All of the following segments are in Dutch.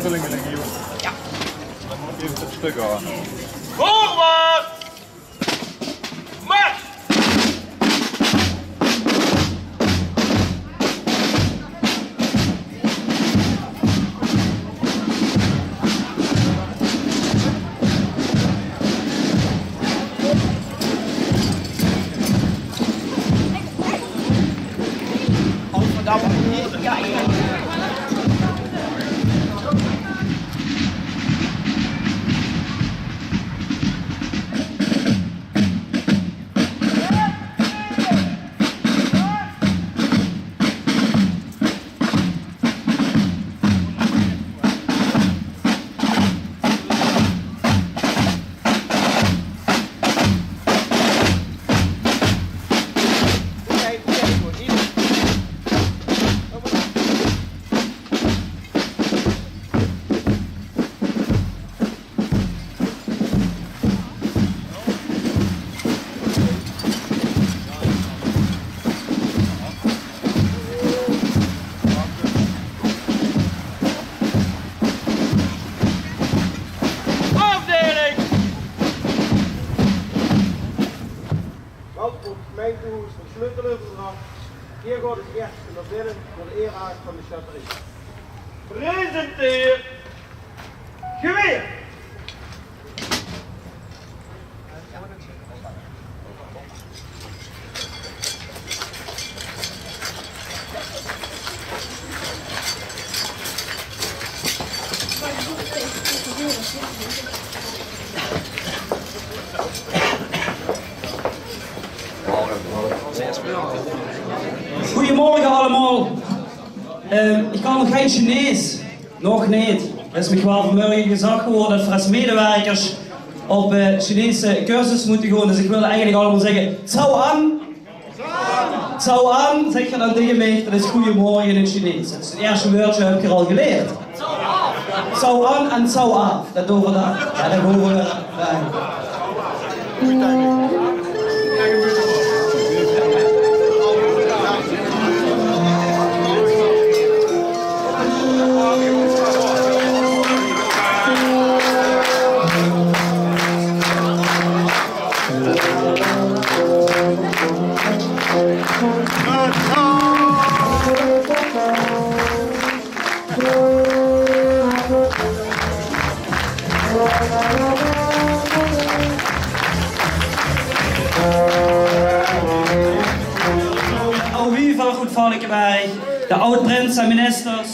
Klingeling hier. Ja. Dan moet even het stuk aan. Voorwaarts! Mars! Mijn toe is van Sleuteloverdracht. Hier gaat het eerste naar binnen voor de eeraad van de chatterie. Presenteer! Geweer! Goedemorgen allemaal. Ik kan nog geen Chinees. Nog niet. Het is me wel vanmorgen gezegd geworden dat we als medewerkers op Chinese cursus moeten gaan. Dus ik wil eigenlijk allemaal zeggen, Cao An. Cao An, zeg je dan tegen mij, dat is goedemorgen in het Chinees. Dat is het eerste woordje heb ik er al geleerd. Cao An en Cao Af. Dat over dat. Ja, dat horen we. Goed valken bij de oud-prins en ministers,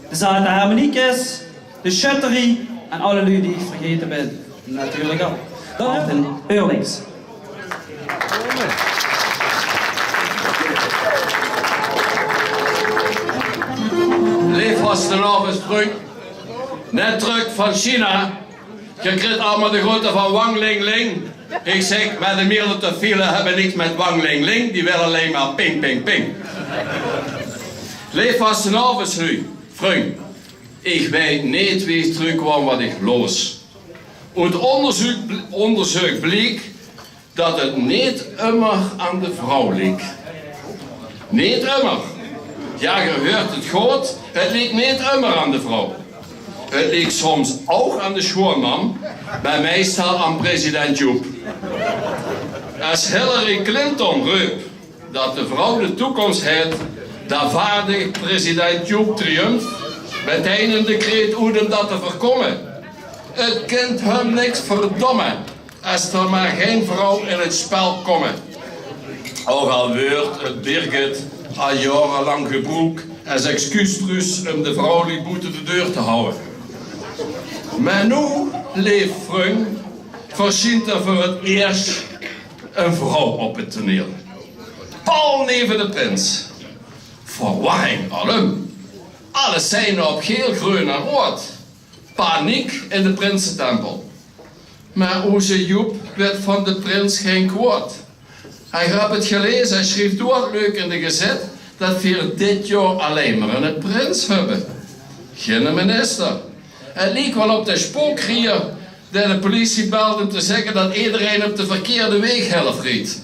de zaten harmoniekes, de chatterie en alle lui die ik vergeten ben. Natuurlijk ook. Dan heb ik Eurlings. Leef vastenavond terug, net terug van China. Je krijgt allemaal de grote van Wang Ling Ling. Ik zeg, met de meerdere file hebben niks met Wang Ling Ling, die willen alleen maar ping, ping, ping. Leef vastenavond nu, vriend. Ik weet niet wie terugkwam wat ik los. Uit onderzoek bleek dat het niet immer aan de vrouw liep. Niet immer. Ja, je hoort het goed, het liep niet immer aan de vrouw. Het liep soms ook aan de schoonman, maar meestal aan president Joep. Als Hillary Clinton riep dat de vrouw de toekomst heeft, dan vaardigde president Joep triomf meteen een decreet uit om dat te voorkomen. Het kind hem niks verdomme als er maar geen vrouw in het spel komen. Ook al wordt het Birgit al jarenlang gebroek als excuustrus om de vrouwelijke boete de deur te houden. Maar nu, leef vriend, verschijnt er voor het eerst een vrouw op het toneel. Paul neven de prins. Verwarring alom. Alles zijn op geel, groen en rood. Paniek in de Prinsentempel. Maar onze Joep werd van de prins geen kwaad. Hij had het gelezen en schreef door leuk in de gezet dat we dit jaar alleen maar een prins hebben. Geen minister. Het leek wel op de spookrier dat de politie belde om te zeggen dat iedereen op de verkeerde weeghelft reed.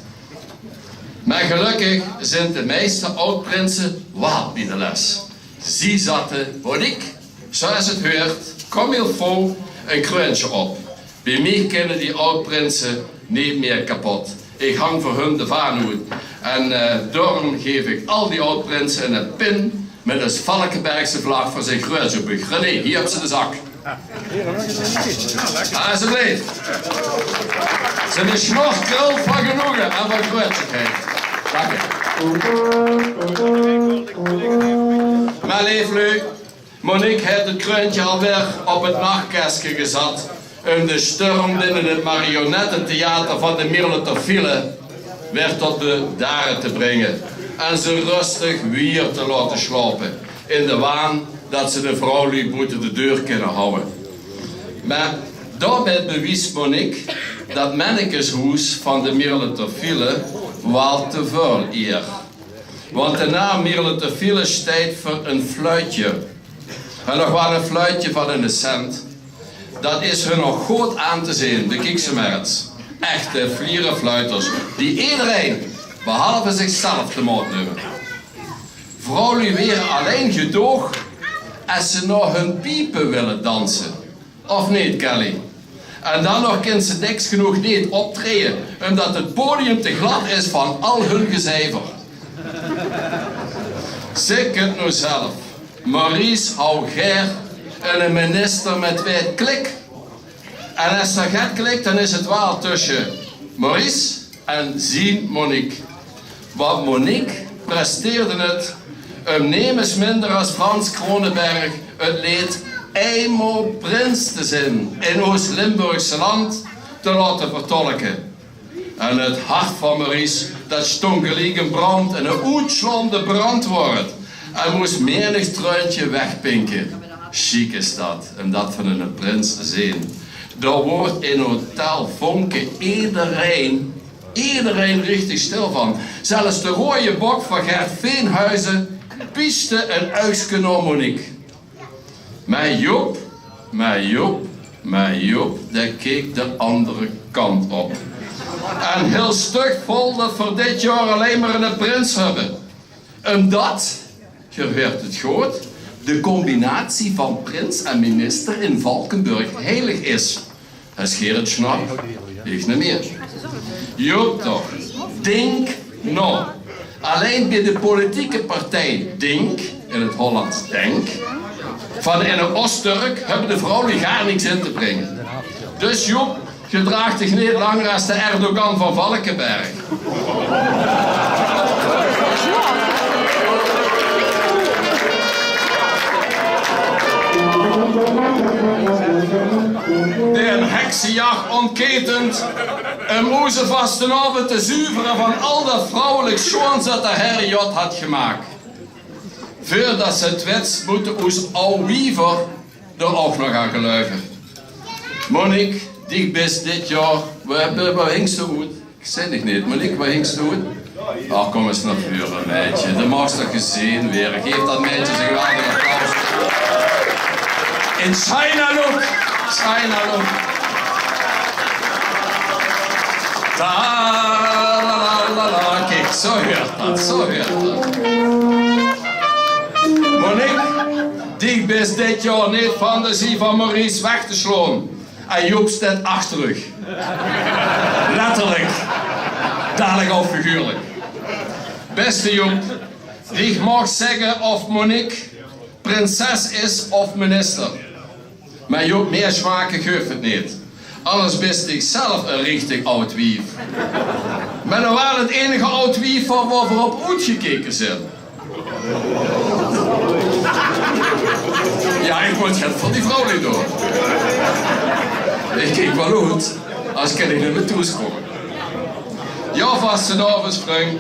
Maar gelukkig zijn de meeste oud-prinsen wel bij de les. Ze zaten, wat ik, zoals het hoort, kom heel vol een kroontje op. Bij mij kunnen die oud-prinsen niet meer kapot. Ik hang voor hun de vaanhoed. En daarom geef ik al die oud-prinsen een pin met een Valkenbergse vlag voor zijn kruisjebug. René, hier heb ze de zak. Alsjeblieft. Ze is snorkrul van genoegen en van kruisigheid. Dank je. Maar leef leuk. Monique heeft het kroontje alweer op het nachtkastje gezet om de storm binnen het marionettentheater van de Mirletofile weer tot bedaren te brengen en ze rustig weer te laten slapen in de waan dat ze de vrouwelijk moeten de deur kunnen houden. Maar daarbij bewijst Monique dat mannekeshoes van de Mirletofile wel te veel eer. Want de naam Mirletofile staat voor een fluitje. En nog wel een fluitje van een cent. Dat is hun nog goed aan te zien, bekijk ze maar eens. Echte vlierenfluiters, die iedereen, behalve zichzelf, te moord nemen. Vrouwen weer alleen gedoog als ze nog hun piepen willen dansen. Of niet, Kelly? En dan nog kunnen ze niks genoeg niet optreden, omdat het podium te glad is van al hun gezever. Zeg het nou zelf. Maurice houdt Ger en een minister met wijd klik. En als dat gaat klikt, dan is het wel tussen Maurice en zien Monique. Want Monique presteerde het om nemens minder als Frans Kronenberg het lied eenmaal prins te zijn in Oost-Limburgse land te laten vertolken. En het hart van Maurice, dat stonk gelijk een brand en een uitslaande brand wordt. Hij moest menig truintje wegpinken. Chic is dat, om dat van een prins te zien. Daar wordt in Hotel Vonke iedereen richtig stil van. Zelfs de rode bok van Gert Veenhuizen pieste een uisken naar Monique. Maar Joop, dat keek de andere kant op. En heel stug vol dat voor dit jaar alleen maar een prins hebben. Omdat, je hoort het goed, de combinatie van prins en minister in Valkenburg heilig is. Als Gerrit Schnapp, ik niet meer. Joop toch, denk nou. Alleen bij de politieke partij Denk, in het Hollands Denk, van in een Oost-Turk hebben de vrouwen gar niks in te brengen. Dus Joep, je draagt zich niet langer als de Erdogan van Valkenberg. De een heksenjacht ontketend, een moeze vastenavond te zuiveren van al dat vrouwelijk schoons dat de Herr Jot had gemaakt. Voordat ze het wets moeten ons al wiever er ook nog aan geluiven. Monique, die best dit jaar, waar hingst u uit? Ik zei het niet, Monique, waar hingst u uit? Ach, kom eens naar voren, meidje. De mag toch gezien weer. Geef dat meidje zijn geweldige applaus. In China look. Ta-la-la-la-la. Kijk, zo hoort dat. Monique, die best dit jaar niet fantasie van Maurice weg te slaan. En Joep staat achter u. Letterlijk. Dadelijk of figuurlijk. Beste Joep, die mag zeggen of Monique prinses is of minister. Maar Joep, meer smaken geeft het niet. Anders best ik zelf een richtig oud wief. Maar dan wel het enige oud wief waar we op uitgekeken zijn. Ja, ik moet het van die vrouw niet door. Ik kijk wel uit, als kan ik naar me toekomen. Ja, vastenavond spring.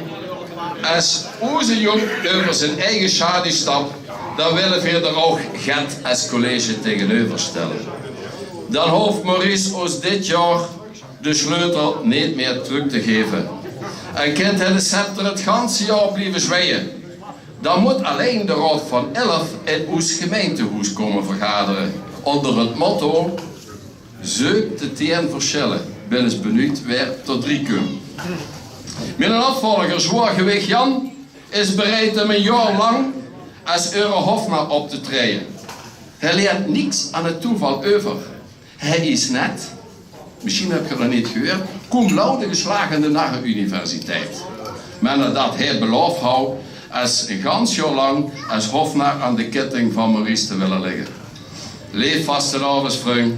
Als onze jong over zijn eigen schade stapt, dan willen we er ook Gent als college tegenover stellen. Dan hoeft Maurice ons dit jaar de sleutel niet meer terug te geven. En kent hij de scepter het ganse jaar blijven zwijgen. Dan moet alleen de Raad van 11 in ons gemeentehuis komen vergaderen. Onder het motto, zeuk de teen verschillen. Ben eens benieuwd weer tot 3 kunnen. Mijn opvolger, Zwaargewicht Jan, is bereid om een jaar lang als Eure Hofma op te treden. Hij leert niets aan het toeval over. Hij is net, misschien heb je dat niet gehoord, cum laude geslagen naar de universiteit. Maar nadat hij beloofd houdt, als een gans jaar lang als hofnar aan de ketting van Maurice te willen liggen. Leef vastenavond, vriend.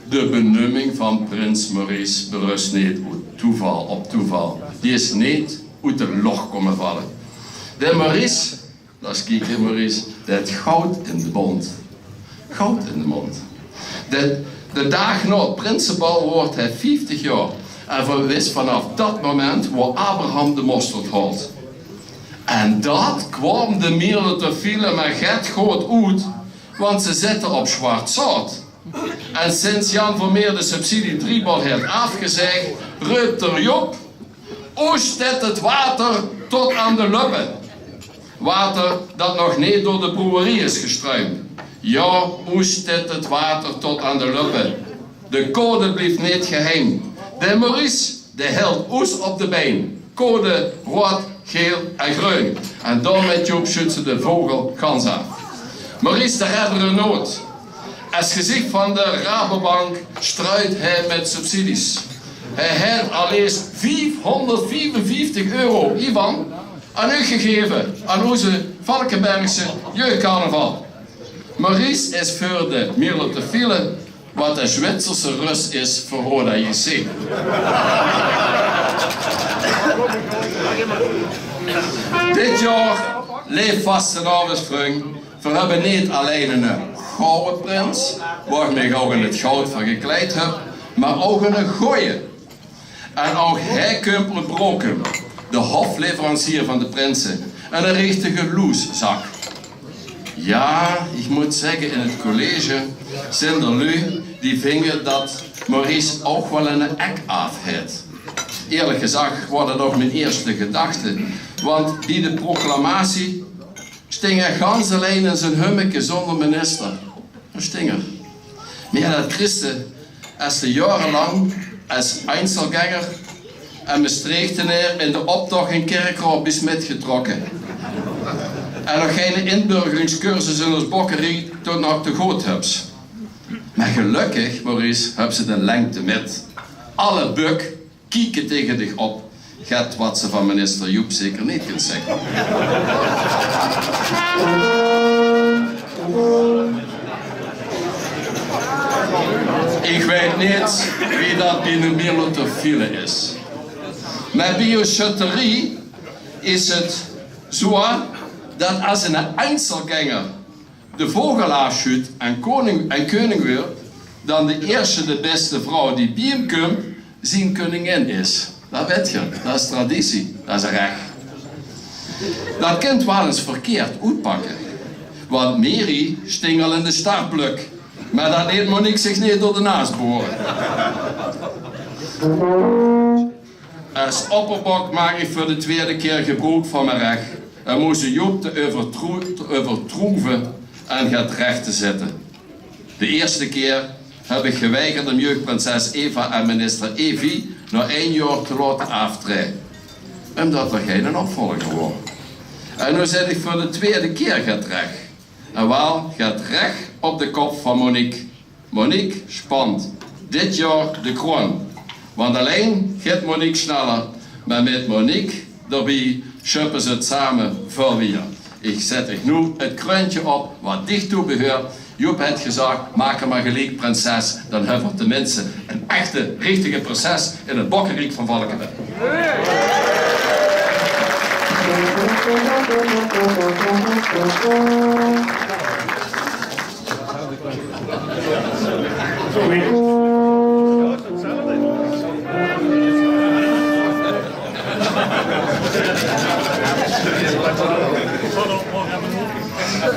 De benoeming van prins Maurice berust niet op toeval. Die is niet uit de loch komen vallen. De Maurice, dat is kijk Maurice, dat goud in de mond. Goud in de mond. De dag na het prinsenbal wordt hij 50 jaar. En verwist vanaf dat moment waar Abraham de mosterd haalt. En dat kwam de middelen te vielen met get goed uit, want ze zitten op zwart zout. En sinds Jan Vermeer de subsidie 3-bal heeft afgezegd, ruikt er Job, oest het water tot aan de lippen. Water dat nog niet door de brouwerie is gestruimd. Ja, oest het water tot aan de lippen. De code blijft niet geheim. De Maurice, de held oes op de been. Code rood, geel en groen. En dan met Job schudt ze de vogel gans af. Maurice de redder nood. Als gezicht van de Rabobank struit hij met subsidies. Hij heeft al eens €555 hiervan aan u gegeven, aan onze Valkenbergse jeugdcarnaval. Maurice is voor de middelen te vielen wat de Zwitserse Rus is voor Roda JC. Dit jaar leeft vastenavond, vriend. We hebben niet alleen een gouden prins, waarmee ik ook in het goud van gekleed heb, maar ook een gooie. En ook hij kumpelt broken, de hofleverancier van de prinsen, en een richtige loeszak. Ja, ik moet zeggen, in het college zijn er lui die vinden dat Maurice ook wel een ek af heeft. Eerlijk gezegd was dat nog mijn eerste gedachte, want bij de proclamatie sting hij gans alleen in zijn hummeke zonder minister. Een stinger. Maar dat Christen, als de jarenlang als Einzelganger en Maastrichtenaar in de optocht in Kerkrop is metgetrokken. En nog geen inburgeringscursus in ons bokkerie tot nog te goed hebt. Maar gelukkig, Maurice, hebben ze de lengte met. Alle buk kieken tegen dich op. Gaat wat ze van minister Joep zeker niet kunt zeggen. Ik weet niet wie dat binnen Milotofiele is. Maar bij je schutterie is het zo dat als een Einzelganger de vogelaar schudt en koning wordt, dan de eerste, de beste vrouw die bij hem komt, zijn koningin is. Dat weet je, dat is traditie, dat is recht. Dat kunt wel eens verkeerd uitpakken. Want Mary sting al in de startblok, maar dat deed Monique zich niet door de naast boren. Als opperbok maak ik voor de tweede keer gebruik van mijn recht. En moest Joop te overtroeven en gaat recht te zetten. De eerste keer heb ik geweigerd om jeugdprinses Eva en minister Evi nog 1 jaar te laten aftreden. Omdat er geen opvolger wordt. En nu zit ik voor de tweede keer gaat recht. En wel gaat recht op de kop van Monique. Monique spant dit jaar de kroon. Want alleen gaat Monique sneller. Maar met Monique daarbij schuppen ze het samen voor weer. Ik zet nu het kroontje op wat dicht toe behoort. Joep heeft gezegd, maak er maar gelijk prinses. Dan hebben we tenminste een echte, richtige prinses in het bokkenriek van Valkenberg.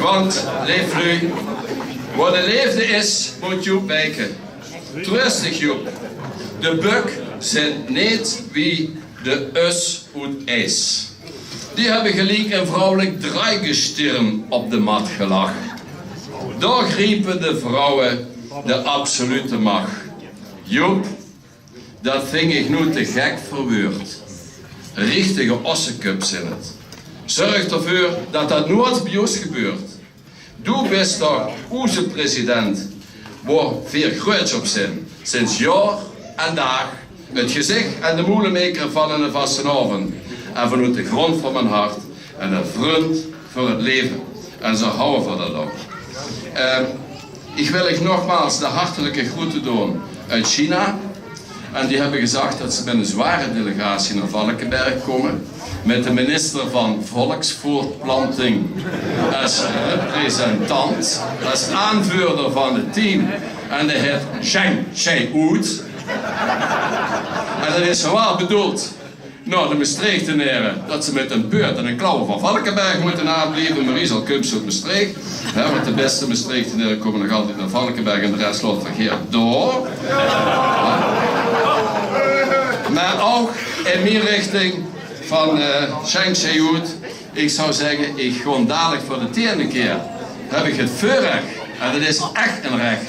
Want, leef nu, wat de leefde is, moet Joep wijken. Trustig Joep, de buk zijn niet wie de us uit ijs. Die hebben gelijk een vrouwelijk draaigestirn op de mat gelag. Daar griepen de vrouwen de absolute macht. Joep, dat vind ik nu te gek verwoord. Richtige ossencups in het. Zorg ervoor dat dat nooit bij ons gebeurt. du bist doch onze president, waar veel groot op zijn. Sinds jaar en dag het gezicht en de moeilijkmaker van een vastenavond. En vanuit de grond van mijn hart en een vriend voor het leven. En zo houden we dat ook. Ik wil ik nogmaals de hartelijke groeten doen uit China. En die hebben gezegd dat ze met een zware delegatie naar Valkenberg komen. Met de minister van Volksvoortplanting als representant. Als aanvoerder van het team. En de heet Zhang Zhe-Oud. En dat is zwaar bedoeld naar de Maastrichtenaren dat ze met een beurt en een klauw van Valkenberg moeten aanblijven. Marie zal Kumps uit Maastricht. Want de beste Maastrichtenaren komen nog altijd naar Valkenberg en de rest loopt verkeerd door. Maar ook in mijn richting van Zhang Zhe-Oud. Ik zou zeggen, ik gewoon dadelijk voor de tiende keer heb ik het voorrecht, en dat is echt een recht,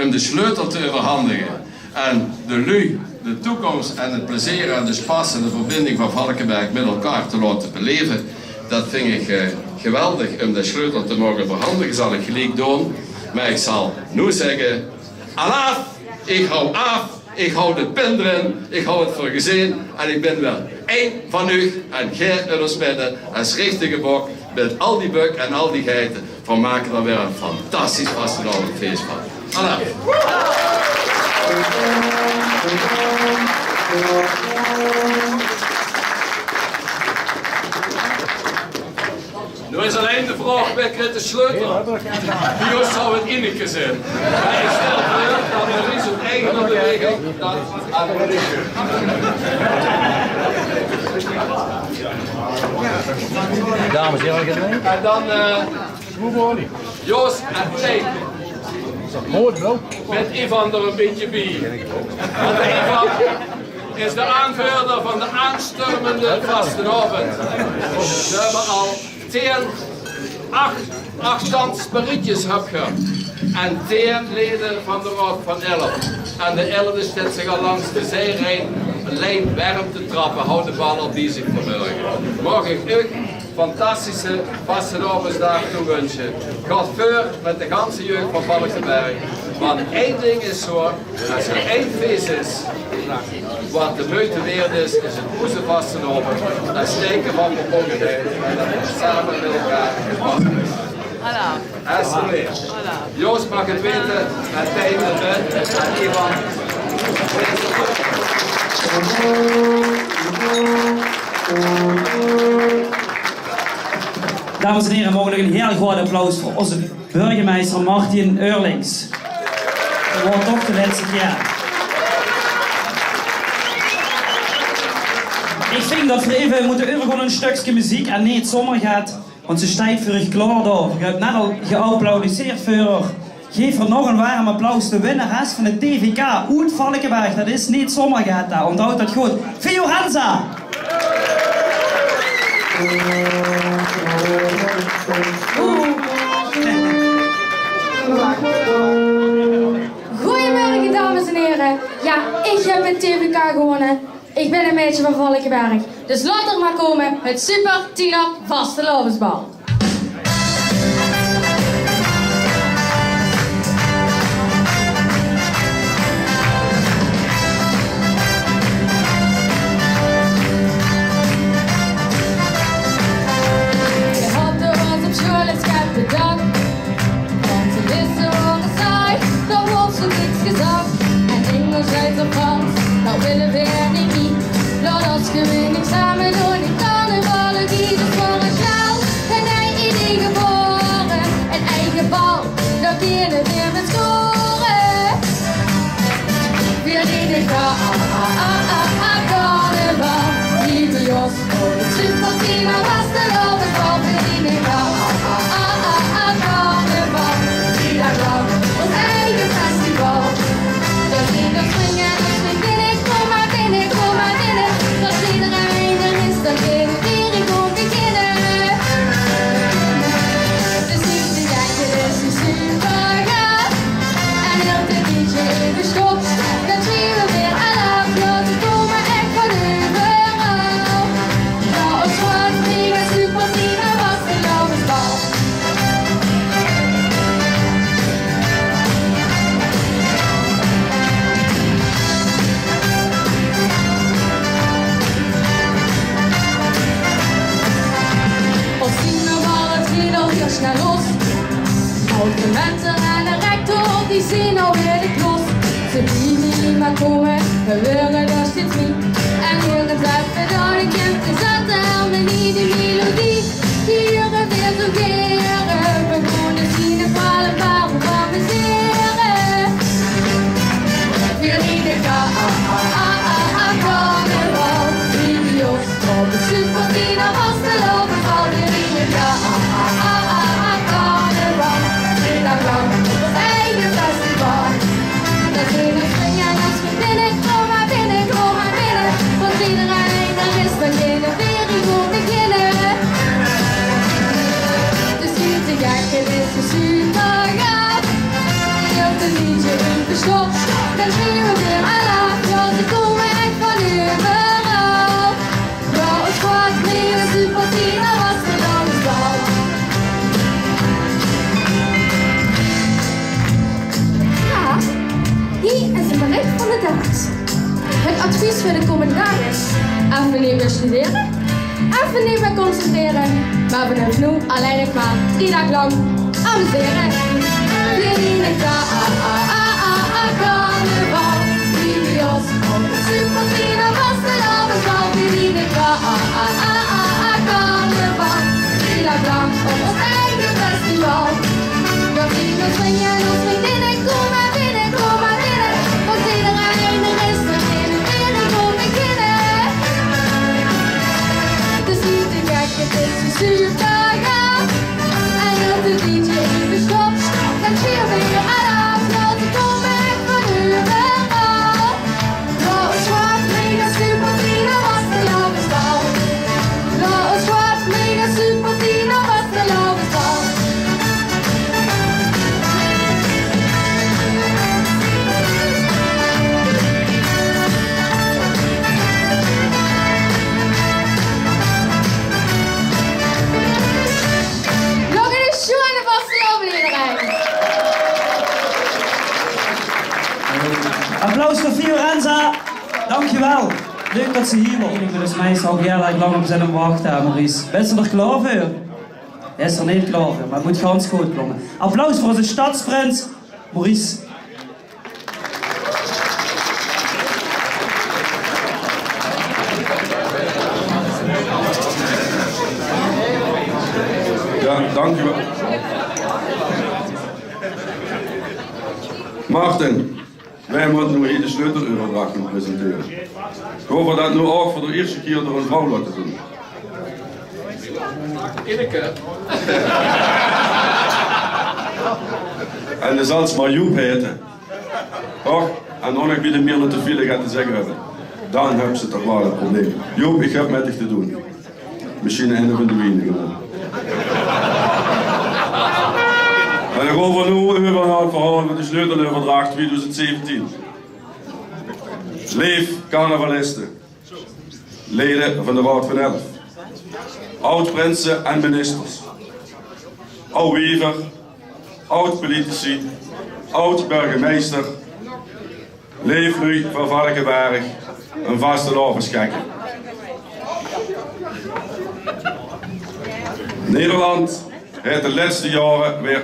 om de sleutel te overhandigen. En de lui, de toekomst en het plezier en de spas en de verbinding van Valkenberg met elkaar te laten beleven. Dat vind ik geweldig om de sleutel te mogen verhandigen. Zal ik gelijk doen. Maar ik zal nu zeggen, alaf, ik hou af, ik hou de pin erin, ik hou het voor gezien. En ik ben wel één van u en gij in ons midden als richtige bok met al die buk en al die geiten. Van maken er weer een fantastisch vastenavond feest van. Alaf. Nu is alleen de vraag, wie krijgt de sleutel? Wie ons zou het inneke zijn? Hij stelt voor dat er is een eigen beweging dat Dames, jij het mee? en dan Joost en Tijn. Mooi bro. Met Ivan er een beetje bij. Want Ivan is de aanvoerder van de aansturmende vastenavond. We hebben al 8 standsparietjes gehad. En 10 leden van de Raad van 11. En de 11e zit zich al langs de zijlijn warm te trappen. Houd de bal op die zich vermulgen. Mag ik u fantastische vastenavondsdag toewensen. Gaat voor met de ganse jeugd van Valkenberg. Want één ding is zo, als er één feest is, wat de moeite waard is het onze vastenavond. Dat steken van verbondenheid en dat we samen met elkaar gepast is. Alsjeblieft. Joost mag het weten, en Tijn en Ivan. Dames en heren, mogen we een heel groot applaus voor onze burgemeester Martin Eurlings. Dat wordt toch de laatste keer. Ik vind dat we even moeten gewoon een stukje muziek en niet zomaar gaat, want ze staat voor je klaar door. Je hebt net al geapplaudiseerd voor haar. Geef er nog een warm applaus. De winnares van het TVK uit Valkenberg. Dat is niet zomaar gaat daar. Onthoud dat goed. Vio Hansa! Goedemorgen dames en heren. Ja, ik heb het TVK gewonnen. Ik ben een meisje van Valkenberg. Dus laat er maar komen, het Super Tina Vastenavondsbal. Nou willen we er niet, laat ons gewoon samen doen. Ik kan een ballen die er voor een sjaal. Een eigen idee geboren, een eigen bal, dat kunnen we met scoren. Weer in de carnaval, lieve Jos, voor de Super Tina Vastenavondsbal. Weer in de carnaval, ieder dag ons eigen festival. Dat in de springen. Kom maar binnen, als iedereen er is, dan kunnen we weer gewoon beginnen. De ziekte kijken is een super gaaf. En heel de DJ even stopt, dan zien we weer aan afloten komen echt van overal. Nou, als zwart vliegen, Super Tina Vastenavondsbal. die zien alweer de klos. Ze blijven niet maar komen, we willen er steeds niet. En ergens even door de kent is dat helemaal niet de melodie. Hier weer zo geren, we moeten zien en vallen waarom van we zeren. Weer niet de carnaval, video's op de Supertina was de lopen van weer niet de carnaval. Middag lang op ons eigen festival. Dat in het springen en als we binnen, kom maar binnen, kom maar binnen. Want iedereen er is beginnen, weer ik moet beginnen. Dus niet te gek, het is de super gaaf. Je hebt een liedje in verstopt, dan zien we weer aan af. Want ze komen echt van overal. Wel, het gaat mee, de Supertina was de dansbal. Ja, hier is een bericht van de dag. Het advies voor de comentaris. Even niet meer studeren, even niet meer concentreren. Maar vanaf nu alleen nog maar 3 dagen lang amuseren. Weer in de carnaval, video's op de Supertina was de dansbal. Weer in de carnaval, 3 dagen lang op ons eigen festival. Dat zien we springen en ons vriendinnen, kom maar binnen, kom maar binnen. Want iedereen er is beginnen, weer ik moet beginnen. Het is niet te gek, het is een super gaaf. En op de DJ even stop, dan zie je weer aan af. Want ze komen echt van overal. Rood, zwart, mega Supertina was de loopbal. Rood, zwart, mega Supertina was de loopbal. Nog een schoenen vastelopen iedereen. Applaus voor Fiorenza. Dankjewel. Leuk dat ze hier was. Ik ben dus meestal heel erg lang op zijn wachten, Maurice. Ben je er klaar voor? Hij is er niet klaar voor, maar het moet ganz goed komen. Applaus voor onze stadsprins, Maurice. Ja, dank u wel. Maarten, wij moeten nu hier de sleuteloverdracht gaan presenteren. Ik hoop dat nu ook voor de eerste keer door een vrouw laten doen. Inneke. En de zal maar Joep heten. Och, en dan nog weer meer te veel gaat te zeggen hebben. Dan hebben ze toch wel een probleem. Joep, ik heb met dich te doen. Misschien een van de wenigen. En dan gaan we nu over naar het verhaal van de sleuteloverdracht 2017. Leef carnavalisten, leden van de Raad van 11, oud-prinsen en ministers, oud-wever, oud-politici, oud-burgemeester, leef nu van Valkenberg, een vaste loverskekker. Nederland heeft de laatste jaren weer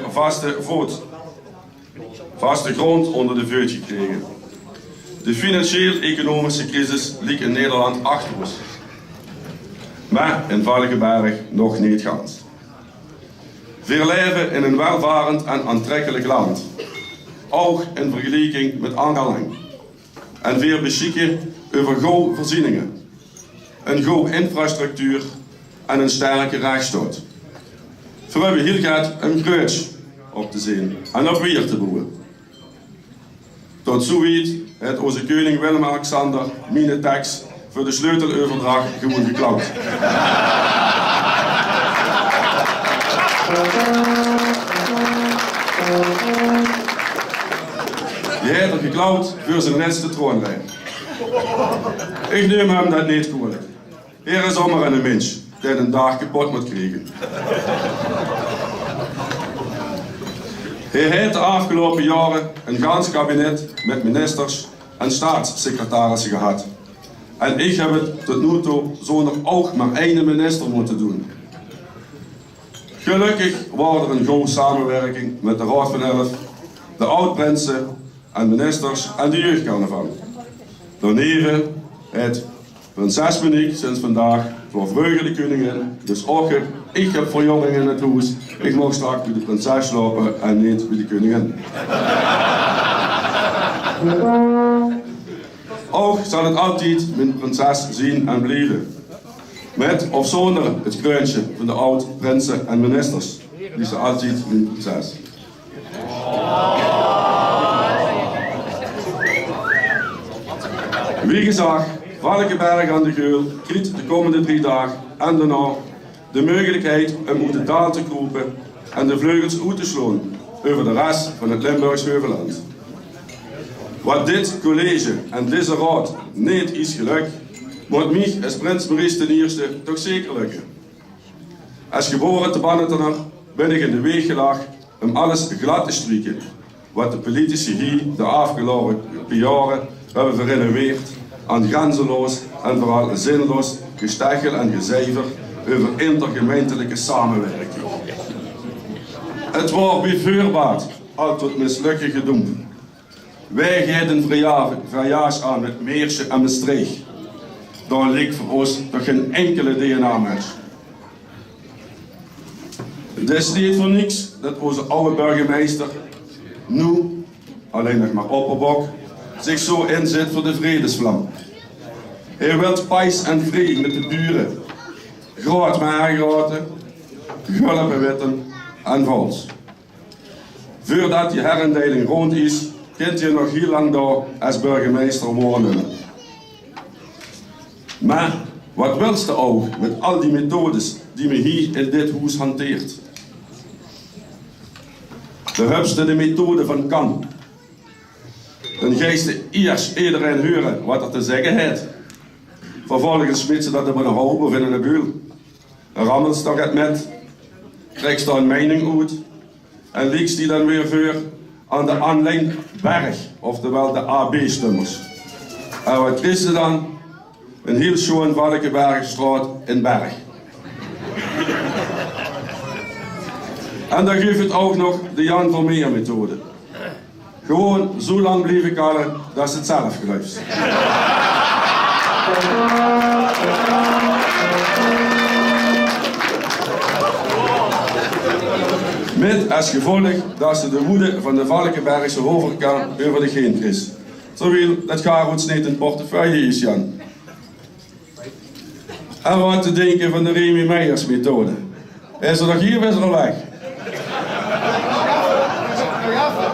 vaste grond onder de voet gekregen. De financieel-economische crisis ligt in Nederland achter ons. Maar in Valkenberg nog niet gans. We leven in een welvarend en aantrekkelijk land. Ook in vergelijking met andere landen. En we beschikken over goede voorzieningen, een goede infrastructuur en een sterke rechtsstaat. We hebben heel graag een kreutje op te zien en op weer te bouwen. Tot zoiets heeft onze koning Willem-Alexander mijn tekst voor de sleuteloverdracht gewoon geklaut. Die heeft er geklaut voor zijn laatste troonrij. Ik neem hem dat niet kwalijk. Hier is zomaar een mens die een dag kapot moet krijgen. Hij heeft de afgelopen jaren een gans kabinet met ministers en staatssecretarissen gehad. En ik heb het tot nu toe zonder ook maar één minister moeten doen. Gelukkig was er een goede samenwerking met de Raad van 11 de oud-prinsen en ministers en de jeugdcarnaval. Daarneven het prinses Monique sinds vandaag voor Vreugde de Koningin. Dus ook ik heb verjonging in het huis. Ik mag straks bij de prinses lopen en niet bij de koningin. Ook zal het altijd mijn prinses zien en blijven. Met of zonder het kroontje van de oud-prinsen en ministers. Die is altijd mijn prinses. Wie gezag, Valkenberg aan de Geul krijgt de komende 3 dagen en daarna de mogelijkheid om uit de taal te kropen en de vleugels uit te slaan over de rest van het Limburgs Heuvelland. Wat dit college en deze raad niet is gelukt, moet mij als prins Maurice I toch zeker lukken. Als geboren te Bannetener ben ik in de weg gelegd om alles glad te strijken wat de politici hier de afgelopen jaren hebben verrenoveerd aan grenzeloos en vooral zinloos gesteggel en gezever over intergemeentelijke samenwerking. Het wordt bij voorbaat al tot mislukken gedoemd. Wij gaan een verjaardag aan met Meersje en Maastricht. Daar ligt voor ons toch geen enkele DNA-match. Het is niet voor niks dat onze oude burgemeester, nu alleen nog maar opperbok, zich zo inzet voor de vredesvlam. Hij wil pijs en vrede met de buren, groot met hergroten, gulpen witten en vals. Voordat die herindeling rond is, kunt je nog heel lang daar als burgemeester wonen. Maar wat wilst je ook met al die methodes die men hier in dit huis hanteert? De hupste de methode van kan. Dan geest je eerst iedereen horen wat er te zeggen heeft. Vervolgens smit ze dat er met een hoop of in een buul. Dan rammelt ze het met, krijgt er een mening uit en liegt die dan weer voor aan de aanlijn berg, oftewel de AB-stummers. En wat krijgt ze dan? Een heel schoon Valkenbergstraat in Berg. En dan geeft het ook nog de Jan Vermeer methode. Gewoon zo lang blijven kallen dat ze het zelf gelooft. Met als gevolg dat ze de woede van de Valkenbergse overkant over de heen is. Terwijl dat Garoets niet een portefeuille is, Jan. En wat te denken van de Remy Meijers methode? Is er nog hier of is er al weg?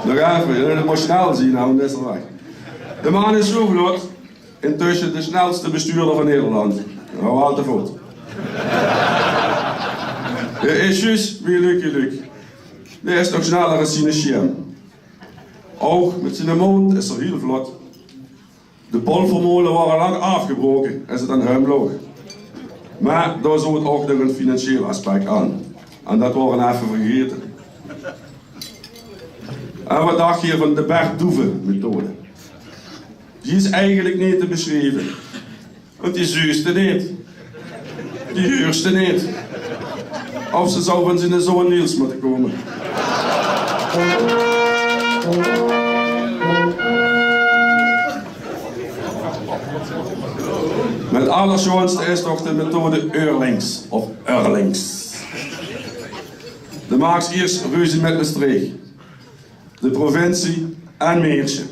Nog even, dat moet snel zien, nou, dat is er weg. De man is zo vlot, intussen de snelste bestuurder van Nederland. Nou, haal de voet. Hij is juist wie Lucky Luke. Die is nog sneller als zijn scherm. Ook met zijn mond is er heel vlot. De polvermolen waren lang afgebroken en ze dan ruim loog. Maar daar zat ook nog een financieel aspect aan. En dat waren even vergeten. En wat dacht je van de Bert Doeven methode? Die is eigenlijk niet te beschrijven. Want die zuurste niet. Die huurste niet. Of ze zou van zijn zoon Niels moeten komen. Maar het allerschoonste is toch de methode Eurlings of Eurlings. De maaks eerst ruzie met Maastricht, de provincie en Meersje.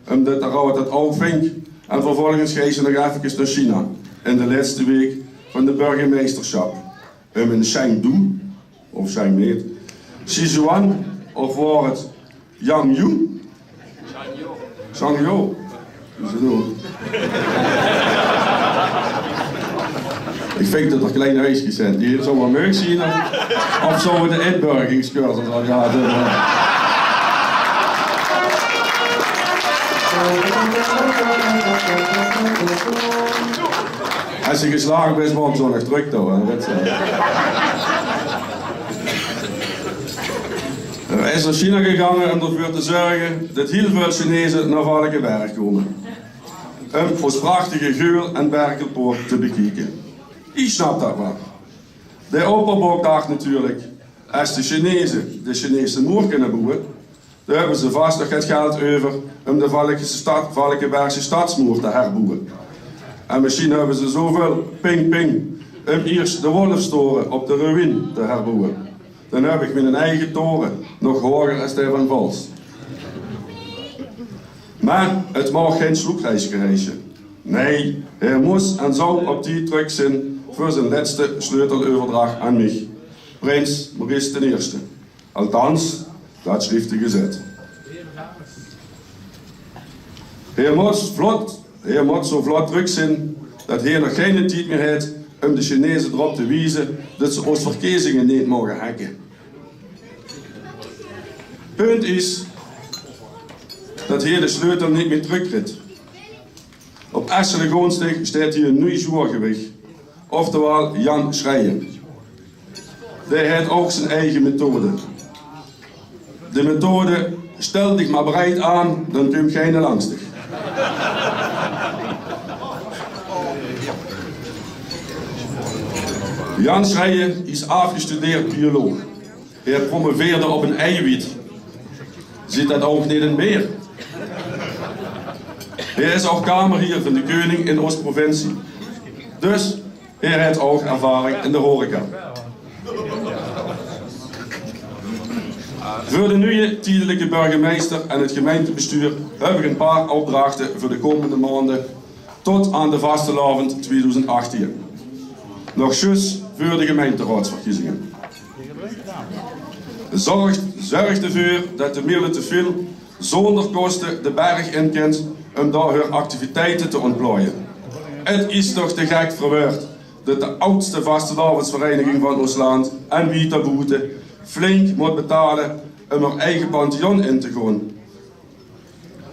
Omdat de rouw het ook vink en vervolgens ga je nog even naar China in de laatste week van de burgemeesterschap. Om in Chengdu, of Chengmeet, Sichuan of waar het Yangyu? Shangyo. Ik vind dat er kleine huisjes zijn. Die zou wel leuk zien. Of zo we de inburgeringscursus al gaan doen. Als je geslagen bent, wordt zo nog druk toch. Er is naar China gegaan om ervoor te zorgen dat heel veel Chinezen naar Valkenberg komen. Om ons prachtige Geul en Berkelpoort te bekijken. Ik snap dat wel. De Opperbok dacht natuurlijk, als de Chinezen de Chinese moer kunnen boeren, Daar hebben ze vast nog het geld over om de Valkenbergse stadsmuur te herbouwen. En misschien hebben ze zoveel ping-ping om eerst de Wolfstoren op de ruïne te herbouwen. Dan heb ik mijn eigen toren nog hoger als die van Vals. Maar het mag geen sloepreisje reizen. Nee, hij moest en zou op die terug zijn voor zijn laatste sleuteloverdracht aan mij. Prins Maurice I. Althans, dat schrift hij gezet. Hij moet zo vlot terug zijn dat hij nog geen tijd meer heeft om de Chinezen erop te wijzen dat ze ons verkiezingen niet mogen hacken. Punt is dat hij de sleutel niet meer terugkrijgt. Op Esselen Goonstig staat hier een nieuw zorgeweg, oftewel Jan Schrijen. Die heeft ook zijn eigen methode. De methode, stel dich maar bereid aan, dan kun je geen langstig. Jan Schrijen is afgestudeerd bioloog. Hij promoveerde op een eiwit. Zit dat ook niet in beer? Hij is ook kamerheer van de koning in Oost-provincie. Dus hij heeft ook ervaring in de horeca. Voor de nieuwe tijdelijke burgemeester en het gemeentebestuur heb ik een paar opdrachten voor de komende maanden tot aan de vastelavond 2018. Nog juist voor de gemeenteraadsverkiezingen. Zorg ervoor dat de middelen te veel zonder kosten de berg in kent om daar hun activiteiten te ontplooien. Het is toch te gek verweerd dat de oudste vastelavondsvereniging van ons land en Wieterboete flink moet betalen om haar eigen pantheon in te gaan.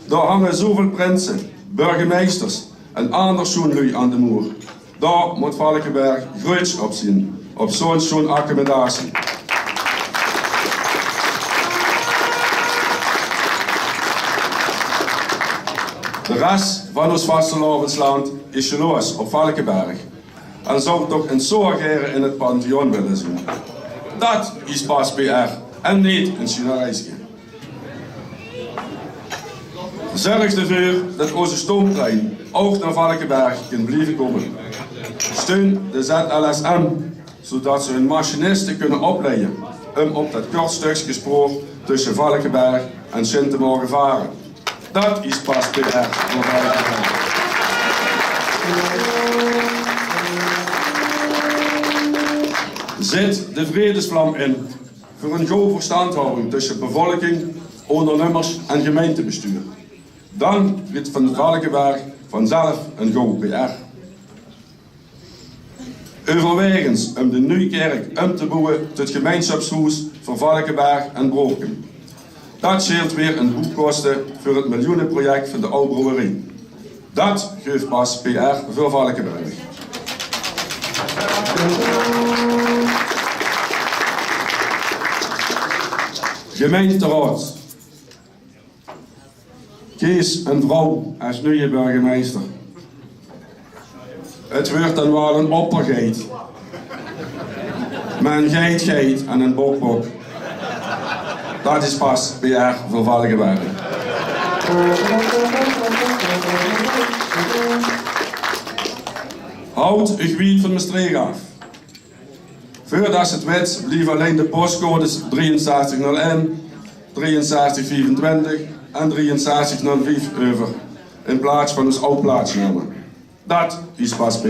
Daar hangen zoveel prinsen, burgemeesters en andere schoenlui aan de moer. Daar moet Valkenberg groots op zien, op zo'n accommodatie. De rest van ons vastelavondsland is jaloers op Valkenberg en zou toch een zorgeren in het pantheon willen zien. Dat is pas PR en niet een China-reisje. Zorg ervoor dat onze stoomtrein ook naar Valkenberg kan blijven komen. Steun de ZLSM, zodat ze hun machinisten kunnen opleiden om op dat kort stukje spoor tussen Valkenberg en Sint te mogen varen. Dat is pas PR voor Valkenberg. Zet de vredesvlam in voor een goede verstandhouding tussen bevolking, ondernemers en gemeentebestuur. Dan wordt van Valkenberg vanzelf een goede PR. Overwegens om de nieuwe kerk om te bouwen tot gemeenschapshuis voor Valkenberg en Broken. Dat scheelt weer een boekkosten voor het miljoenenproject van de Oudbrouwerie. Dat geeft pas PR voor Valkenberg. Gemeenteraad. Kies een vrouw als nieuwe burgemeester. Het wordt dan wel een oppergeit. Maar een geit en een bok. Dat is pas PR voor Valkenberg. Houd uw gebied van Maastricht af. Voordat het weet, blijven alleen de postcodes 6301, 6324 en 6305 over, in plaats van ons oude plaatsnamen. Dat is pas PR.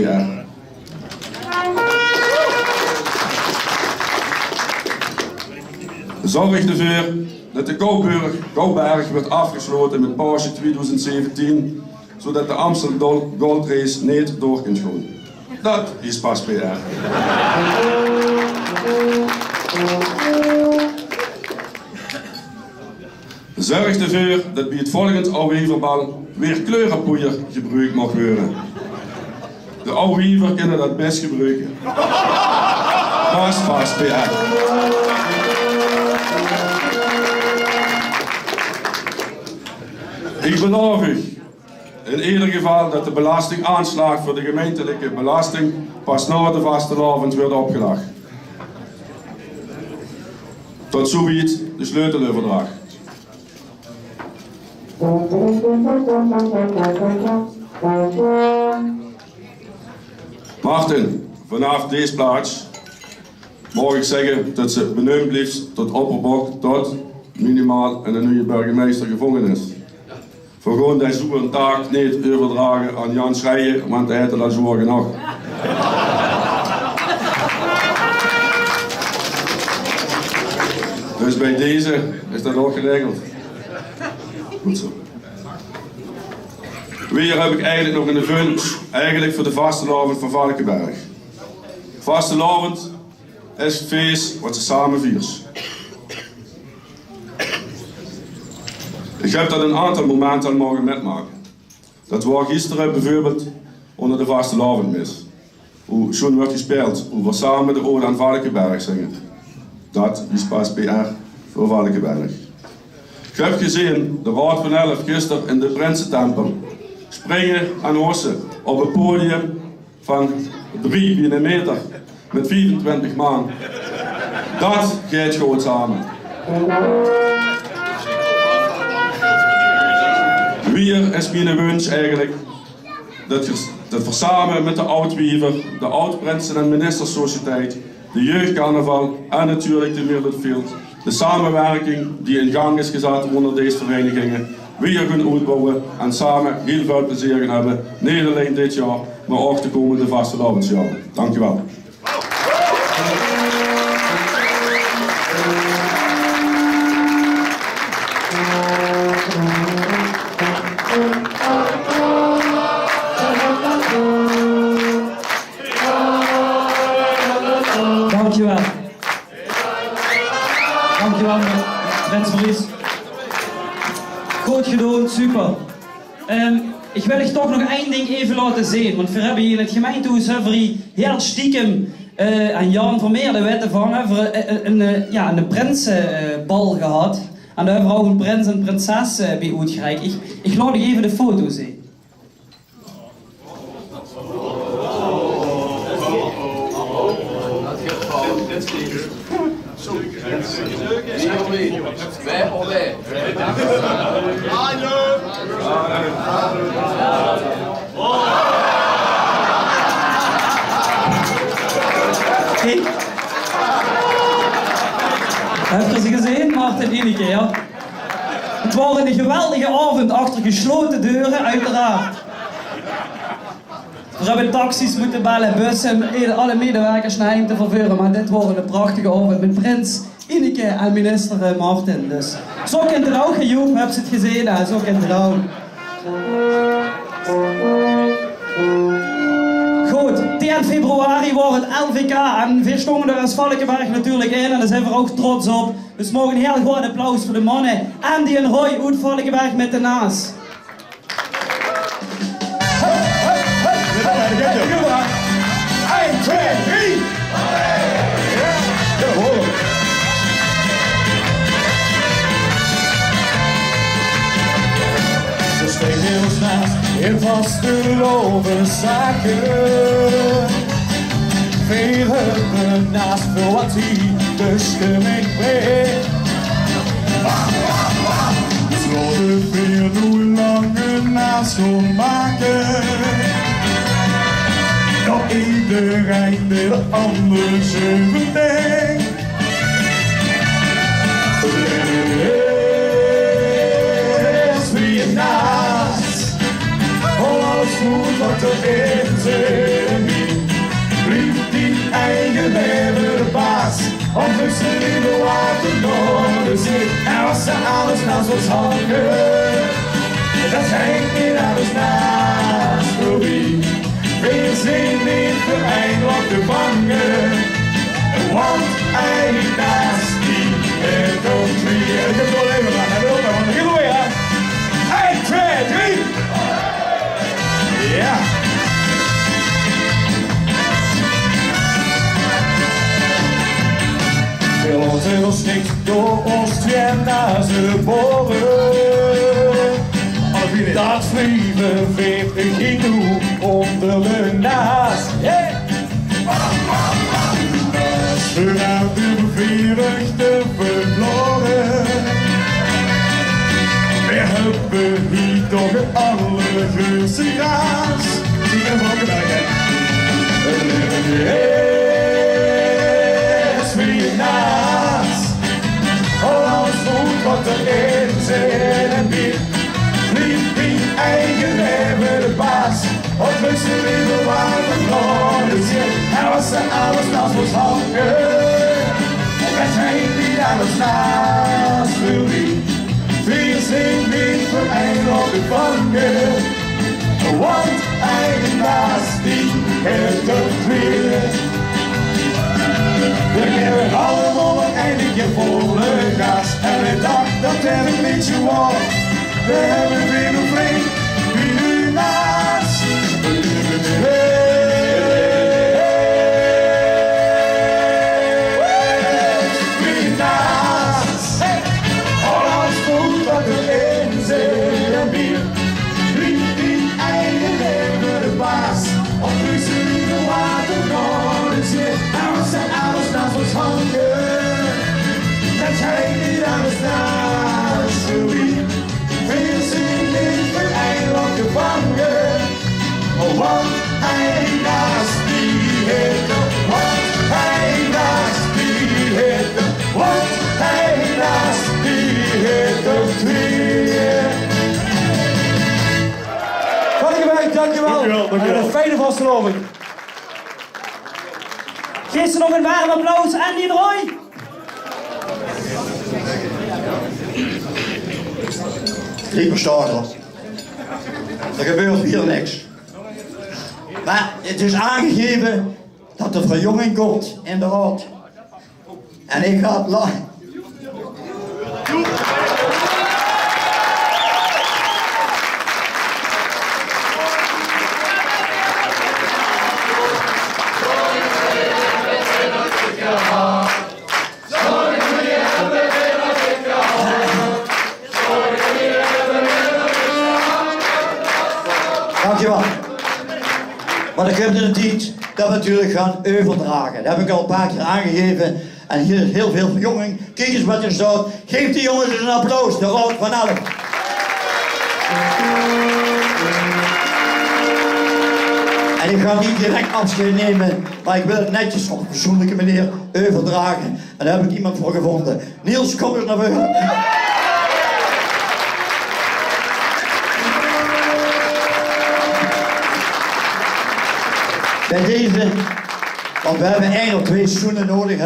Zorg ervoor dat de Gouwberg wordt afgesloten met Porsche 2017, zodat de Amsterdam Gold Race niet door kunt gaan. Dat is pas PR. Zorg ervoor dat bij het volgende ouweverbal weer kleurenpoeier gebruikt mag worden. De ouwever kunnen dat best gebruiken. Dat is pas PR. Ik beloof u in ieder geval dat de belastingaanslag voor de gemeentelijke belasting pas na de vastelavond wordt opgelegd. Tot zoiets de sleuteloverdracht. Martin, vanaf deze plaats mag ik zeggen dat ze benoemd blijft tot opperbok tot minimaal een nieuwe burgemeester gevangenis. Voor gewoon deze zo'n taak niet overdragen aan Jan Schrijen, want hij heeft er zorgen nog. Dus bij deze is dat ook geregeld. Goed zo. Weer heb ik eigenlijk nog een wens, eigenlijk voor de vastelavond van Valkenberg. Vastelavond is het feest wat ze samen vieren. Ik heb dat een aantal momenten al mogen metmaken. Dat was gisteren bijvoorbeeld onder de vastelavondmis. Hoe zo'n wordt gespeeld, hoe we samen de ode aan Valkenberg zingen. Dat is pas PR voor Valkenberg. Ik heb gezien de Raad van 11 gisteren in de Prinsentempel springen aan hossen op een podium van 3 meter met 24 man. Dat gaat gewoon samen. Weer is mijn wens eigenlijk dat we samen met de Oud-Wiever, de Oud-Prinsen- en Ministersociëteit, de Jeugdcarnaval en natuurlijk de Middelfield, de samenwerking die in gang is gezet onder deze verenigingen, weer gaan uitbouwen en samen heel veel plezier gaan hebben. Niet alleen dit jaar, maar ook de komende vastelavondsjaren. Dankjewel. Dankjewel. Dankjewel, Prins Maurice. Goed gedaan, super. Ik wil toch nog één ding even laten zien, want we hebben hier in het gemeentehuis heel stiekem aan Jan Vermeer de wetten van een prinsenbal gehad. En daar hebben we ook een prins en prinses bij uitgereikt. Ik laat je even de foto zien. Hey. Heb je ze gezien, Martin Ineke, ja? Het was een geweldige avond achter gesloten deuren, uiteraard. We hebben taxis moeten bellen, bussen, alle medewerkers naar hem te vervoeren, maar dit was een prachtige avond met Prins Ineke en minister Martin. Dus zo kent het ook, Joep, heb je het gezien, hè? Zo kent het ook. Goed, 10 februari wordt het LVK en we stonden er als Valkenberg natuurlijk in en daar zijn we ook trots op. Dus we mogen een heel groot applaus voor de mannen. Andy en Roy uit Valkenberg met de naas. 1, 2, 3! Ze steken ons naast in vastelovenszaken. Veel hebben naast voor wat die bestemming brengt. Dus laten we hoe lange naast gaan maken. Dat iedereen de ander zeven denkt. Is wie naast. Alles goed wat er in zit. Blijft die eigen leven de baas. Of ik ze in de water nodig zit. En als ze alles naast ons hangen. Dat hangt niet alles naast voor wie. We zijn niet voor Engeland te vangen. Want eigen naast die country. En ik heb het wel even lang. Hij wil maar, want dan gaan we weer. 1, 2, 3. Ja. We laten ons niet door ons twee naar ze boren. Dat vliegen weet ik genoeg onder de naast. Vanuit de beveiligde verloren. We hebben het allergeurste gras. Zie je Valkenberg, hè? Het leven is wie naast. Alles goed wat erin zit en wie. Lief wie eigen leven de baas. Op rustig leven waar de glorie zit. En was er alles naast ons hangen. En hij die alles naast wil wie. Vier zingt niet voor een op de vangen. Want eigen naast die heeft het weer. We hebben allemaal een eindje volle gas. En ik dacht dat het een beetje was. We hebben weer een vriend die nu naast. Wie naast. Alles goed wat erin zit en bier. Wie die eigen leven de baas. Op Russen in de watergoden zit. En we zijn alles naast ons hangen. Dat hij niet alles naast wie. Veel zin niet voor eiland gevangen. Want hij naast die hitte. Want hij naast die hitte. Want hij naast die hitte weer. Valkenberg, dankjewel. En een fijne vasteloving. Geef ze nog een warm applaus, Andy de Roy. Lieve starter, er gebeurt hier niks. Maar het is aangegeven dat er verjonging komt in de raad. En ik ga het Dankjewel. Maar ik heb de tijd dat we natuurlijk gaan overdragen. Dat heb ik al een paar keer aangegeven. En hier is heel veel verjonging. Kijk eens wat er staat. Geef die jongens eens een applaus. De raad van Elf. En ik ga niet direct afscheid nemen. Maar ik wil het netjes op een persoonlijke manier overdragen. En daar heb ik iemand voor gevonden. Niels, kom eens naar voren. Bij deze, want we hebben 1 of 2 seizoenen nodig,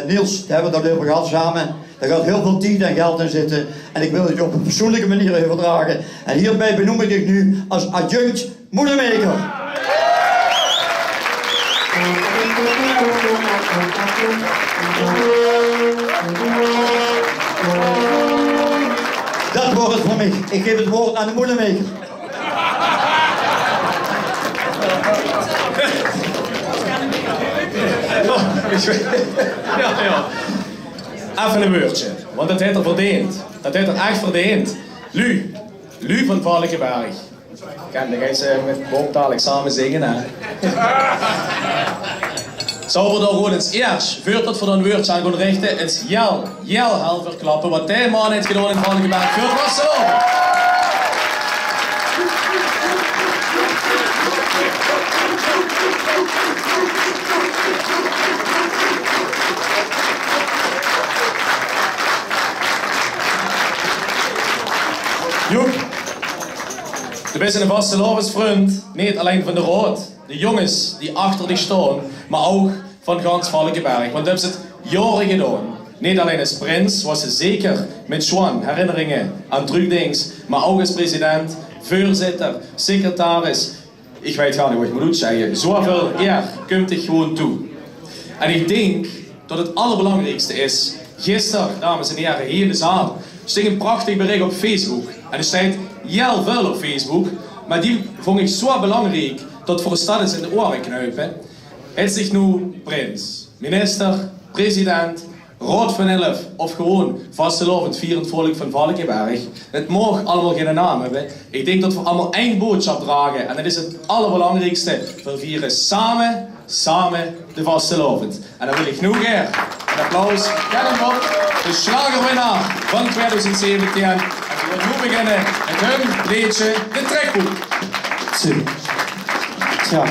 Niels, daar hebben we dat over gehad samen. Daar gaat heel veel tijd en geld in zitten en ik wil het op een persoonlijke manier overdragen. En hierbij benoem ik dit nu als adjunct moedermaker. Dat wordt het voor mij. Ik geef het woord aan de moedermaker. Ja. Even een woordje, want dat heeft er verdiend. Dat heeft er echt verdiend. Lu van Valkenberg. Kijk, dan ga je ze met boomtalig samen zingen, hè. Zouden we dan gewoon eens eerst, voordat we dan een woordje aan gaan richten, eens Jel helpen klappen wat die man heeft gedaan in Valkenberg voor Barcelona. Joep, du bent een vaste lovensvriend, niet alleen van de raad, de jongens die achter dich staan, maar ook van gans Valkenberg. Want dat hebben ze het jaren gedaan. Niet alleen als prins, was ze zeker met Schwan herinneringen aan terugdenks, maar ook als president, voorzitter, secretaris. Ik weet gar niet wat ik moet zeggen. Zoveel eer komt ik gewoon toe. En ik denk dat het allerbelangrijkste is, gisteren, dames en heren, hier in de zaal, stond een prachtig bericht op Facebook. En er staat heel veel op Facebook, maar die vond ik zo belangrijk dat voor de stad is in de oren kneupen. Het zich nu prins, minister, president, raad van Elf of gewoon vastelovend vierend volk van Valkenberg. Het mag allemaal geen naam hebben. Ik denk dat we allemaal één boodschap dragen en dat is het allerbelangrijkste. We vieren samen de vastelovend. En dan wil ik nu een applaus kennen op de slagerwinnaar van 2017. En we gaan nu beginnen met hun liedje De Trekpoep. Tja.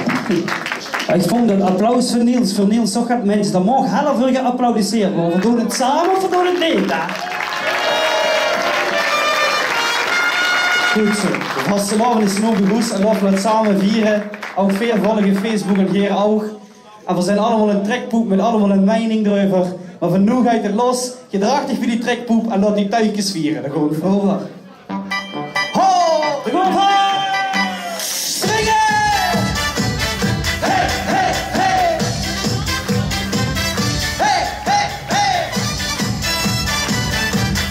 Ik vond het applaus voor Niels zo gaat mensen, daar mag heel veel geapplaudiseerd worden. We doen het samen of we doen het niet, hè? Goed zo. De vastelavond is nog bewust en laten we het samen vieren. Ook veel volgen Facebook en hier ook. En we zijn allemaal een trekpoep met allemaal een mening erover. Maar van nu gaat het los. Gedraag dich voor die trekpoep en laat die tuikjes vieren. Daar gaan we voor. Ho! Daar gaan we voor! Springen! Hey, hey, hey! Hey, hey, hey!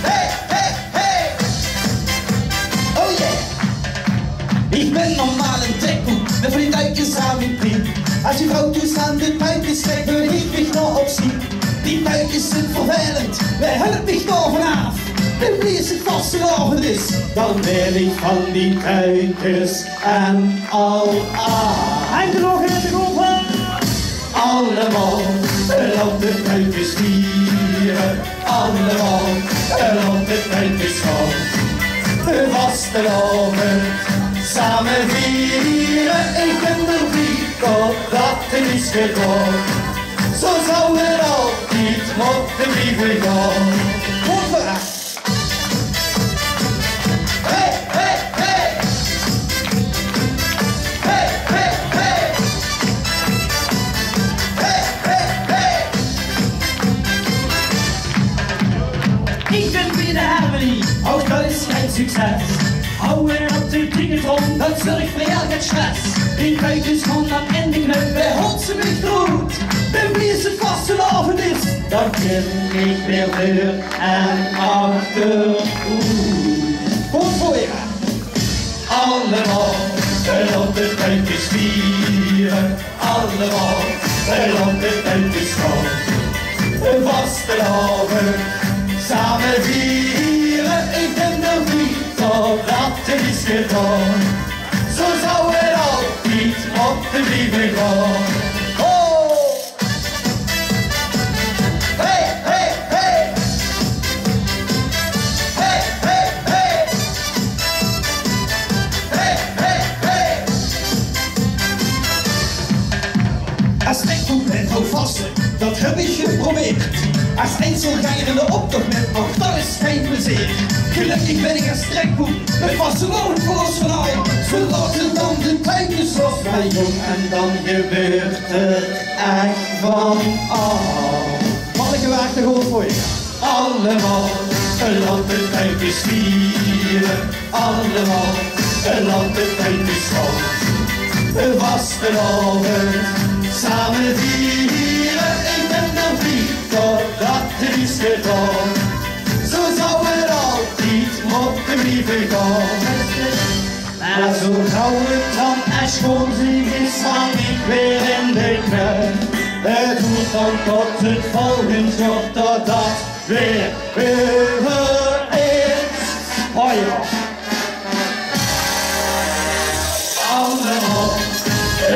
Hey, hey, hey! Oh yeah! Ik ben normaal een trekpoep, met van die tuikjes aan mijn priem. Als je vrouw toestaan de tuikjes trekt, wil ik mich nog opzien. Die tuikjes zijn vervelend, wij helpen mich nog vanaf. En wie is het vastelavond is, dan wil ik van die tuikjes en al aan. En de nog in de groepen. Allemaal, laat de tuikjes vieren. Allemaal, laat de tuikjes gaan. De vastelavond, samen vieren. Ik ben er niet op dat het is gedaan. Zo zou het altijd moeten blijven gaan. Goed vooruit. Hey, hey, hey. Hey, hey, hey. Hey, hey, hey. Ik ben weer de harmonie, ook dat is geen succes. Hou er op de dingetron, dat zorgt voor elke stress. Die kuitjes gaan dan in de knop, bij hotsen mich goed. En wie is het vastelavond is, dan ken ik weer deur en achter. Goed voor je. Allemaal, laat de tuikjes vieren. Allemaal, laat de tuikjes gaan. De vastelavond, samen vieren. Ik ben er niet op dat het is gedaan. Zo zou het altijd moeten blijven gaan. Als trekpoep en hou vast, dat heb ik geprobeerd. Als eenzelganger de optocht met nog, dat is geen plezier. Gelukkig ben ik als trekpoep, met vastelavond voor ons van al. Ze laten dan de tuikjes los bij jong en dan gebeurt het echt van al. Manneke waagt er gewoon voor je. Allemaal, laat de tuikjes vieren. Allemaal, laat de tuikjes gaan. De vastelavond, samen vieren, ik ben er niet op dat het is gedaan. Zo zou het altijd moeten blijven gaan. En zo gauw het dan echt schoon is, hang ik weer in de knel. Het moet dan tot het volgende jaar dat dat weer is. Oh ja. Allemaal.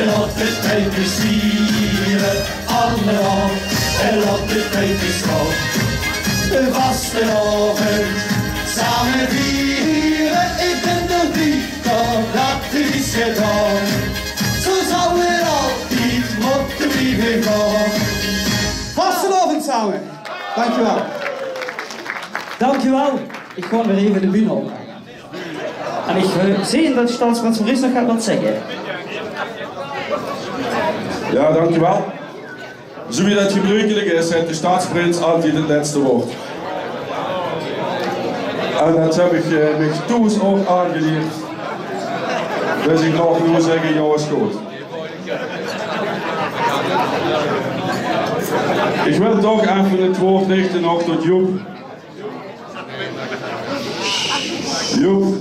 Laat de tuikjes vieren, allemaal, laat de tuikjes gaan. De vastelavond, samen vieren, ik ben er niet op dat het is gedaan. Zo zou het altijd moeten blijven gaan. Vastelavond samen, dankjewel. Dankjewel, ik ga weer even de bühne op. En ik zie dat de Staatsprins Maurice nog gaat wat zeggen. Ja, dankjewel. Zoals dat gebruikelijk is, heeft de staatsprins altijd het laatste woord. En dat heb ik me toen ook aangeleerd. Dus ik mag nu zeggen, jou is goed. Ik wil toch even het woord richten nog tot Joep. Joep,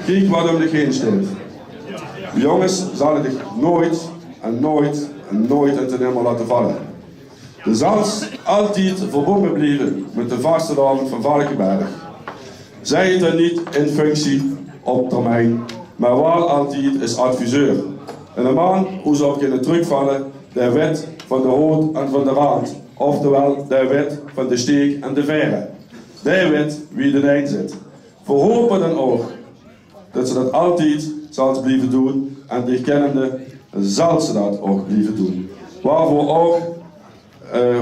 kijk wat om de heen steekt. Jongens zullen zich nooit en nooit en nooit in ten hemel laten vallen. Je zal altijd verbonden blijven met de vastelavond van Valkenberg. Zij het er niet in functie op termijn, maar wel altijd als adviseur. En een man hoe ze op kunnen terugvallen de wet van de hoed en van de raad, oftewel de wet van de steek en de verre. De wet wie erin zit. Verhopen dan ook dat ze dat altijd zal blijven doen en de kennende zal ze dat ook blijven doen. Waarvoor ook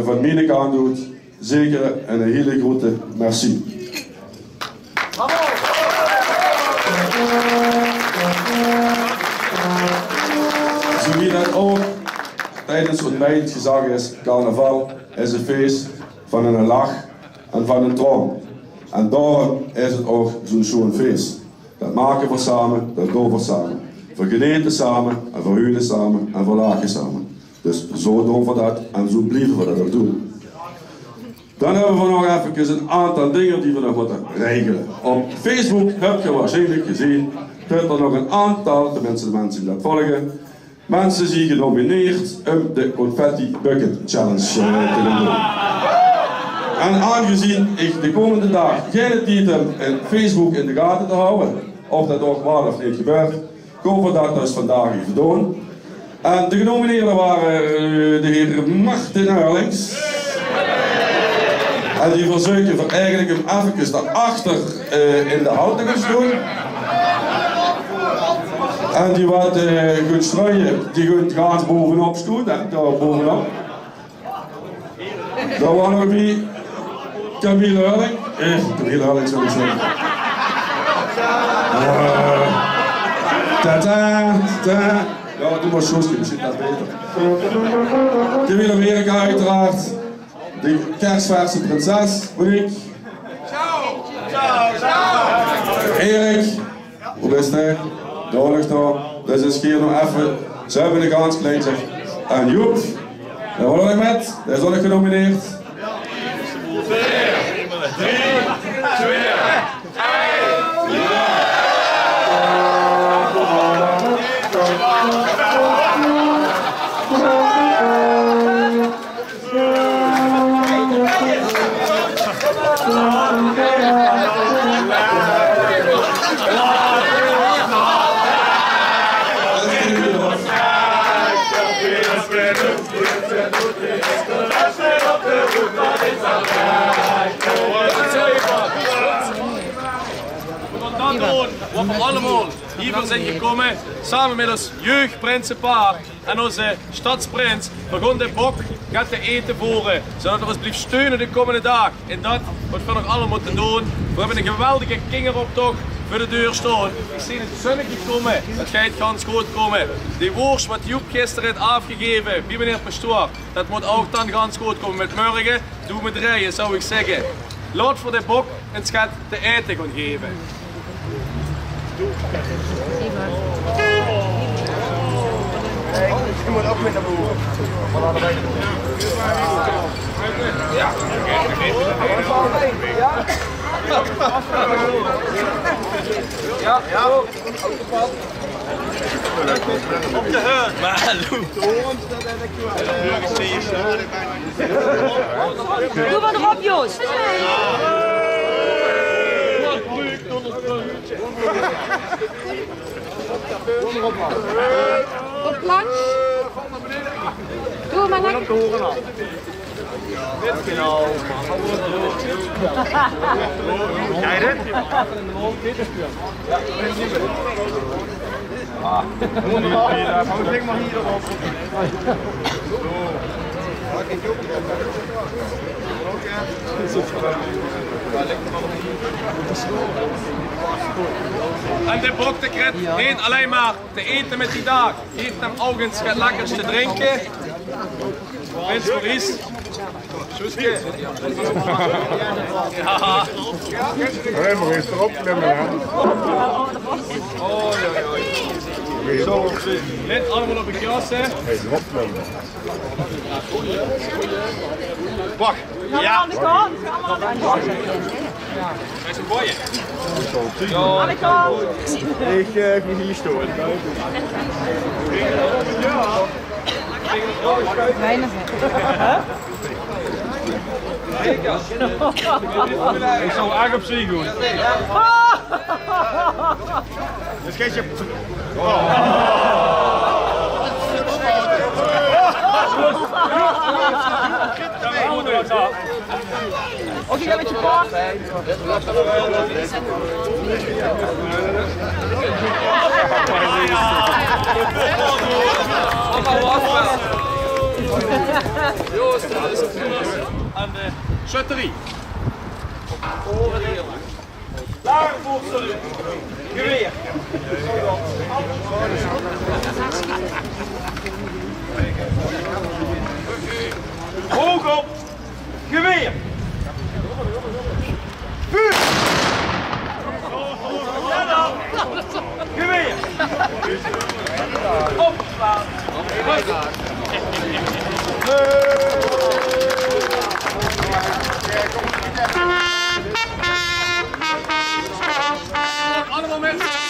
van mijn kant doet, zeker een hele grote merci. Zo wie dat ook tijdens ontbijt gezag is, carnaval is een feest van een lach en van een droom. En daarom is het ook zo'n feest. Dat maken we samen, dat doen we samen. We genieten samen, en we huilen samen, en we lachen samen. Dus zo doen we dat, en zo blijven we dat ook doen. Dan hebben we nog even een aantal dingen die we nog moeten regelen. Op Facebook heb je waarschijnlijk gezien dat er nog een aantal, tenminste de mensen die dat volgen, mensen zijn genomineerd om de Confetti Bucket Challenge te doen. En aangezien ik de komende dag geen tijd heb in Facebook in de gaten te houden, of dat ook waar of niet gebeurt, gaan we dat dus vandaag even doen. En de genomineerden waren de heer Martin Eurlings. En die verzoeken voor eigenlijk hem even daarachter in de houten te doen. En die wat goed strooien, die gaat bovenop stoel, daar bovenop. Daar waren we bij Camille Eurling. Camille Eurling zou ik zeggen. Ja, doe maar Sjoeske, misschien dat beter. Camille Amerika uiteraard. De kerstverse prinses, Monique. Erik, hoe is het? Nodig nog. Dus is hier nog even. Ze hebben een ganz kleintje. En Joep, daar worden we met. Daar is ook genomineerd. 3, 2, 1. Wat we allemaal hiervoor zijn gekomen, samen met ons jeugdprinsenpaar en onze stadsprins, begon de bok gaat te eten voeren, zodat we ons blijven steunen de komende dag. En dat wat we nog allemaal moeten doen. We hebben een geweldige kingeroptocht voor de deur staan. Ik zie het zonnetje komen, het gaat ganz goed komen. Die worst wat Joep gisteren heeft afgegeven, bij meneer Pastoor, dat moet ook dan ganz goed komen. Met morgen doen we draaien, zou ik zeggen. Laat voor de bok een schat te eten gaan geven. Je moet ook met naar boven. Ja. Ja. Ja. Op de hut. Maar hallo. Doe maar erop, Joost. Op langs. Doe maar lekker. Genau. Jij dit? Klik maar hier erop. En de bok te krijgt niet alleen maar te eten met die dag, geeft hem ook eens wat lekkers te drinken. Prins Maurice. Sjoeske. Ja. Hé, Maurice, erop klimmen, hè? Oh, ja. Zo, net allemaal op een gras, hè? Hé, erop klimmen. Wacht. Ja. Aan de kant. Wij zijn voor je. Aan de kant. Ik ga hier storen. Weinig. Ik zal eigenlijk op zee gaan. Dus geef je... Ook een beetje paard. Joost, dat is het toelassen aan de schutterie. Lager voorstellen. Geweer. Hoog op. Geweer. Vuur. En dan. Geweer. Opslaan. Allemaal mensen.